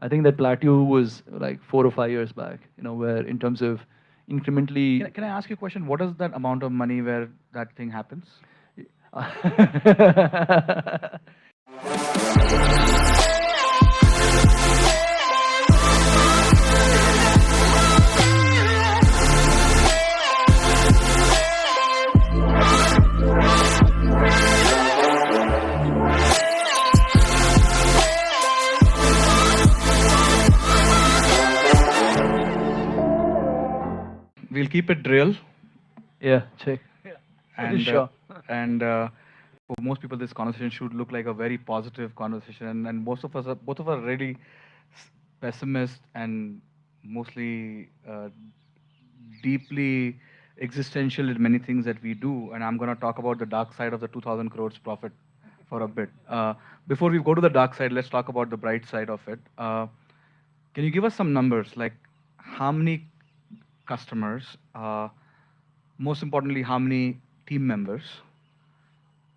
I think that plateau was like 4 or 5 years back, where in terms of incrementally. Can I ask you a question? What is that amount of money where that thing happens? We'll keep it real, Yeah, check. and Sure. and for most people, this conversation should look like a very positive conversation, and both of us are really pessimist and mostly deeply existential in many things that we do. And I'm going to talk about the dark side of the 2,000 crores profit for a bit. Before we go to the dark side, let's talk about the bright side of it. Can you give us some numbers, like how many customers, most importantly, how many team members,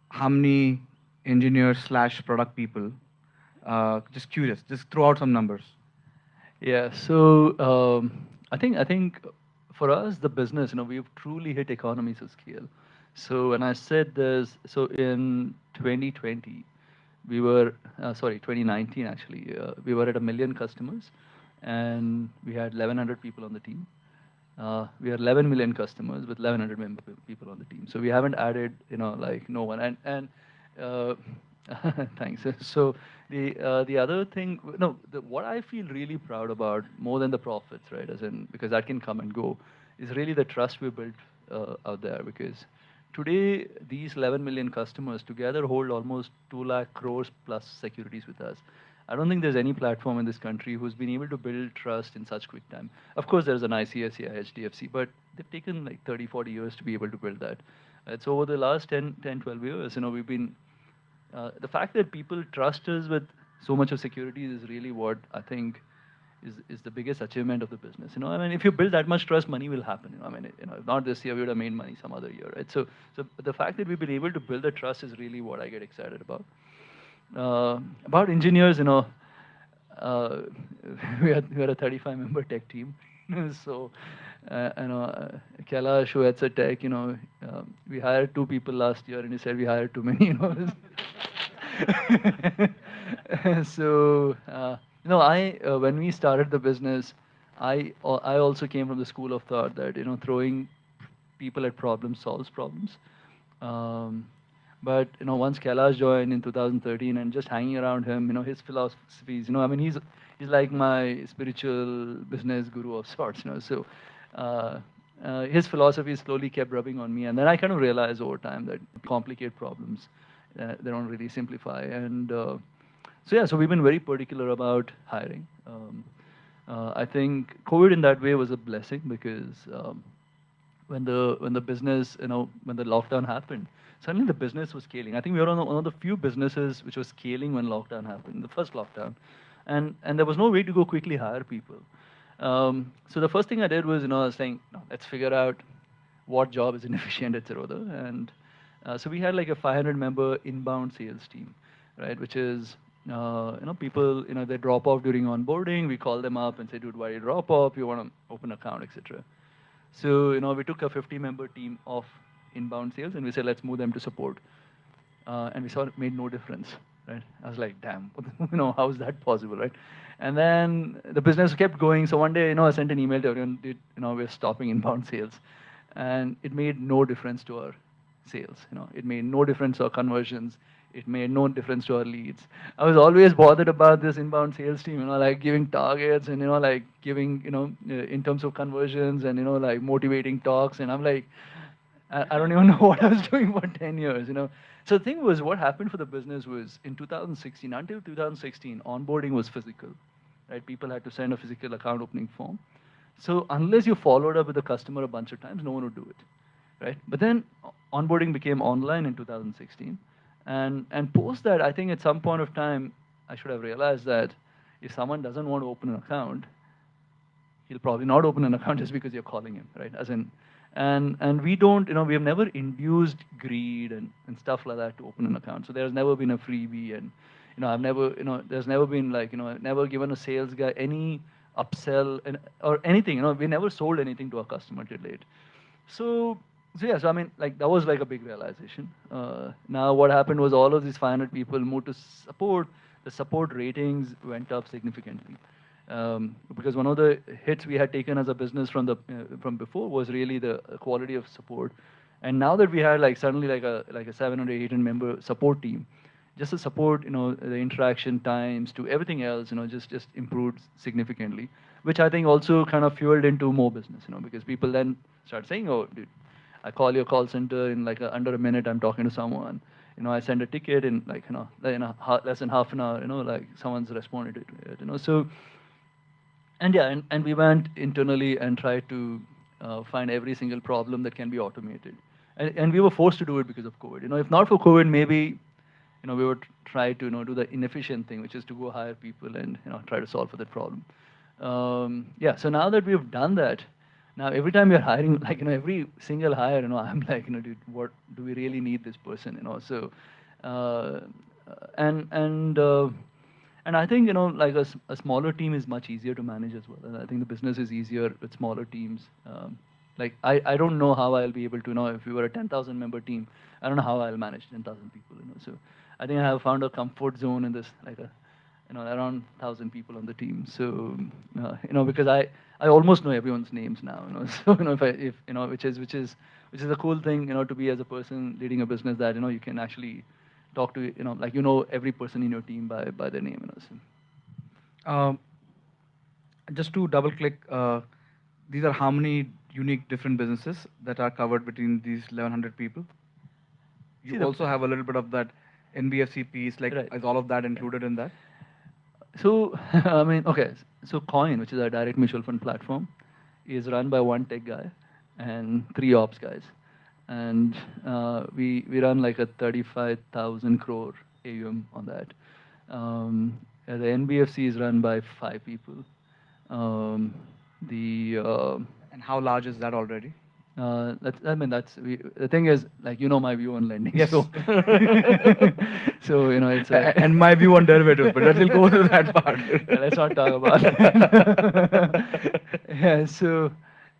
how many engineers slash product people? Just curious, just throw out some numbers. Yeah. So I think for us the business, we've truly hit economies of scale. So when I said this, so in 2020, we were sorry 2019 actually, we were at 1 million customers, and we had 1,100 people on the team. We are 11 million customers with 1,100 people on the team. So we haven't added, like no one. And uh, thanks. So the other thing, no, what I feel really proud about more than the profits, right? As in, because that can come and go, is really the trust we built out there. Because today these 11 million customers together hold almost 2 lakh crores plus securities with us. I don't think there's any platform in this country who's been able to build trust in such quick time. Of course, there's an ICICI, HDFC, but they've taken like 30, 40 years to be able to build that. So over the last 10, 12 years, we've been, the fact that people trust us with so much of security is really what I think is the biggest achievement of the business. I mean, if you build that much trust, money will happen. I mean, if not this year, we would have made money some other year, right? So the fact that we've been able to build the trust is really what I get excited about. About engineers, uh, we are a 35-member tech team. So, Kailash, who heads a tech, we hired 2 people last year, and he said we hired too many. So, when we started the business, I also came from the school of thought that throwing people at problems solves problems. Um, but once Kailash joined in 2013, and just hanging around him, his philosophies, I mean, he's like my spiritual business guru of sorts, So uh, his philosophy slowly kept rubbing on me, and then I kind of realized over time that complicate problems, they don't really simplify. And so yeah, so we've been very particular about hiring. I think COVID in that way was a blessing because when the business, when the lockdown happened, suddenly the business was scaling. I think we were one of the few businesses which was scaling when lockdown happened, the first lockdown, and there was no way to go quickly hire people. So the first thing I did was, I was saying, no, let's figure out what job is inefficient at Zeroda, and so we had like a 500-member inbound sales team, right? Which is, people, they drop off during onboarding. We call them up and say, dude, why you drop off? You want to open an account, etc. So, we took a 50-member team of inbound sales and we said, let's move them to support. And we saw it made no difference, right? I was like, damn, how is that possible, right? And then the business kept going. So one day, I sent an email to everyone, we're stopping inbound sales. And it made no difference to our sales. It made no difference to our conversions. It made no difference to our leads. I was always bothered about this inbound sales team, like giving targets and, like giving, in terms of conversions and, like motivating talks. And I'm like, I don't even know what I was doing for 10 years. So the thing was, what happened for the business was in 2016, until 2016, onboarding was physical, right? People had to send a physical account opening form. So unless you followed up with the customer a bunch of times, no one would do it, right? But then onboarding became online in 2016. And post that, I think at some point of time, I should have realized that if someone doesn't want to open an account, he'll probably not open an account just because you're calling him, right? As in, and we don't, we have never induced greed and stuff like that to open an account. So there's never been a freebie. And I've never, there's never been like, never given a sales guy any upsell and or anything. We never sold anything to our customer till date. So, so yeah, so I mean, like that was like a big realization. Now what happened was all of these 500 people moved to support. The support ratings went up significantly. Because one of the hits we had taken as a business from before was really the quality of support, and now that we had like suddenly like a 700 800 member support team, just the support, the interaction times to everything else, just improved significantly, which I think also kind of fueled into more business, because people then start saying, oh, dude, I call your call center in like under a minute, I'm talking to someone. I send a ticket in like, less than half an hour, like someone's responded to it, So, and yeah, and we went internally and tried to find every single problem that can be automated. And we were forced to do it because of COVID. If not for COVID, maybe we would try to do the inefficient thing, which is to go hire people and try to solve for that problem. Yeah. So now that we've done that, now every time we're hiring, like every single hire, I'm like, dude, what do we really need this person? So, uh, and and I think like a smaller team is much easier to manage as well. And I think the business is easier with smaller teams. Like I don't know how I'll be able to if we were a 10,000 member team, I don't know how I'll manage 10,000 people. So I think I have found a comfort zone in this like a around 1,000 people on the team. So because I almost know everyone's names now. So if which is a cool thing to be as a person leading a business that you can actually talk to like every person in your team by their name. So. Um, just to double click, these are how many unique different businesses that are covered between these 1100 people? You See the also have a little bit of that NBFC piece, like right. is all of that included in that? So I mean, okay. So Coin, which is our direct mutual fund platform, is run by one tech guy and three ops guys, and we run like a 35,000 crore AUM on that. The NBFC is run by five people. Um, the And how large is that already? I mean, the thing is, like, my view on lending. Yes. So, so it's a. And my view on derivatives, but we'll go to that part. Yeah, let's not talk about it. Yeah, so,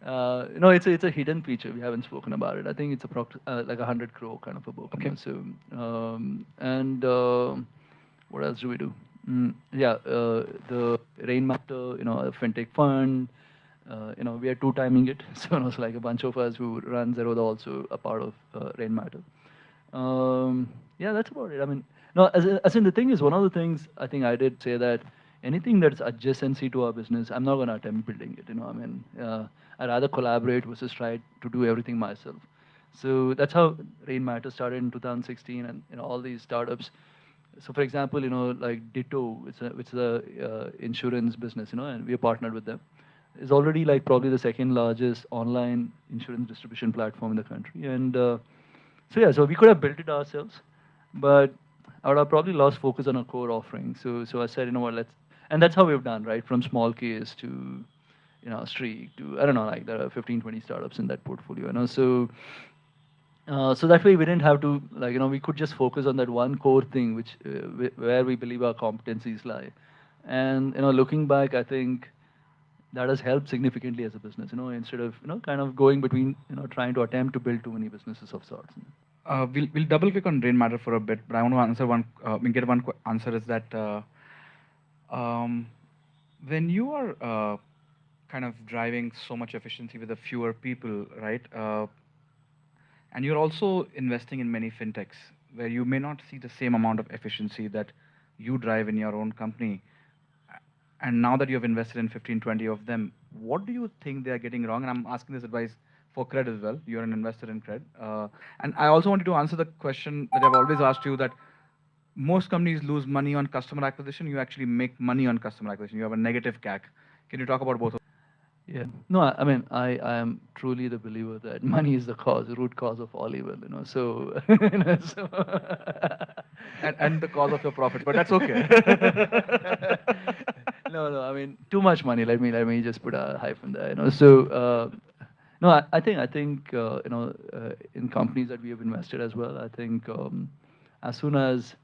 it's a hidden feature. We haven't spoken about it. I think it's like 100 crore kind of a book. Okay. So, and what else do we do? Yeah, the Rainmatter, a fintech fund. We are two timing it. So, it's like a bunch of us who run Zeroda also a part of Rainmatter. Yeah, that's about it. I mean, no, as in the thing is, one of the things I think I did say that anything that's adjacency to our business, I'm not going to attempt building it. I mean, I'd rather collaborate versus try to do everything myself. So that's how Rainmatter started in 2016, and all these startups. So, for example, like Ditto, it's a insurance business, and we are partnered with them. It's already like probably the second largest online insurance distribution platform in the country, and so yeah, so we could have built it ourselves, but I would have probably lost focus on our core offering. So I said, what, and that's how we've done, right? From small case to, Streak to, I don't know, like there are 15, 20 startups in that portfolio, so that way we didn't have to, like, we could just focus on that one core thing, which where we believe our competencies lie. And, looking back, I think that has helped significantly as a business, instead of, kind of going between, trying to attempt to build too many businesses of sorts. We'll double click on Rain Matter for a bit, but I want to answer one. We get one answer is that um, when you are kind of driving so much efficiency with a fewer people, right? And you're also investing in many fintechs where you may not see the same amount of efficiency that you drive in your own company. And now that you have invested in 15, 20 of them, what do you think they are getting wrong? And I'm asking this advice for Cred as well. You're an investor in Cred. And I also wanted to answer the question that I've always asked you that most companies lose money on customer acquisition. You actually make money on customer acquisition. You have a negative CAC. Can you talk about both of Yeah. No, I mean, I am truly the believer that money is the root cause of all evil, So, so and the cause of your profits, but that's okay. no, no, I mean, too much money. Let me just put a hyphen there, So, no, I think, in companies that we have invested as well, I think, as soon as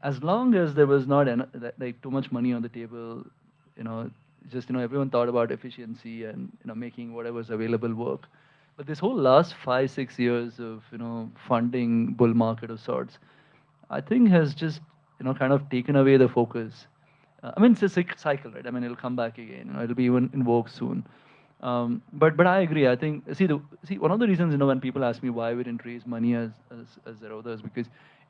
as long as there was not like too much money on the table, you know, just everyone thought about efficiency and making whatever's available work. But this whole last 5 6 years of funding bull market of sorts, I think has just kind of taken away the focus. I mean, it's a cycle, right? I mean, it'll come back again. It'll be even in vogue soon. But I agree. I think see one of the reasons when people ask me why we didn't raise money as Zeroda is because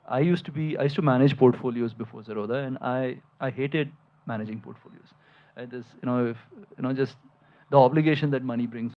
I used to manage portfolios before Zeroda, and I hated managing portfolios. This if just the obligation that money brings